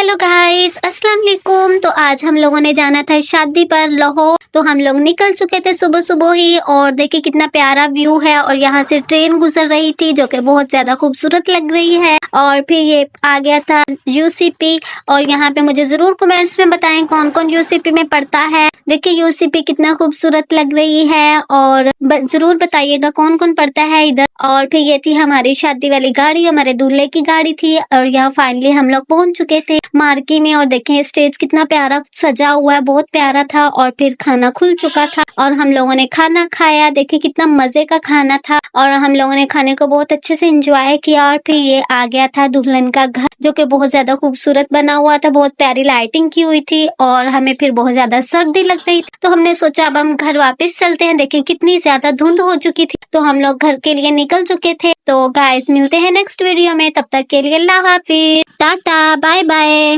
Hello guys, अस्सलाम वालेकुम। तो आज हम लोगों ने जाना था शादी पर लाहौर। तो हम लोग निकल चुके थे सुबह सुबह ही और देखिए कितना प्यारा व्यू है। और यहाँ से ट्रेन गुजर रही थी जो कि बहुत ज्यादा खूबसूरत लग रही है। और फिर ये आ गया था यूसीपी। और यहाँ पे मुझे जरूर कमेंट्स में बताएं कौन कौन यूसीपी में पढ़ता है। देखिए यूसीपी कितना खूबसूरत लग रही है और जरूर बताइएगा कौन कौन पढ़ता है इधर। और फिर ये थी हमारी शादी वाली गाड़ी, हमारे दूल्हे की गाड़ी थी। और यहाँ फाइनली हम लोग पहुंच चुके थे मार्की में। और देखें स्टेज कितना प्यारा सजा हुआ है, बहुत प्यारा था। और फिर खाना खुल चुका था और हम लोगों ने खाना खाया। देखिए कितना मजे का खाना था और हम लोगों ने खाने को बहुत अच्छे से एंजॉय किया। और फिर ये आ गया था दुल्हन का घर जो कि बहुत ज्यादा खूबसूरत बना हुआ था, बहुत प्यारी लाइटिंग की हुई थी। और हमें फिर बहुत ज्यादा सर्दी लग रही थी तो हमने सोचा अब हम घर वापस चलते हैं। देखें कितनी ज्यादा धुंध हो चुकी थी तो हम लोग घर के लिए निकल चुके थे। तो गाइस मिलते हैं नेक्स्ट वीडियो में, तब तक के लिए अल्लाह हाफिज, टाटा, बाय बाय।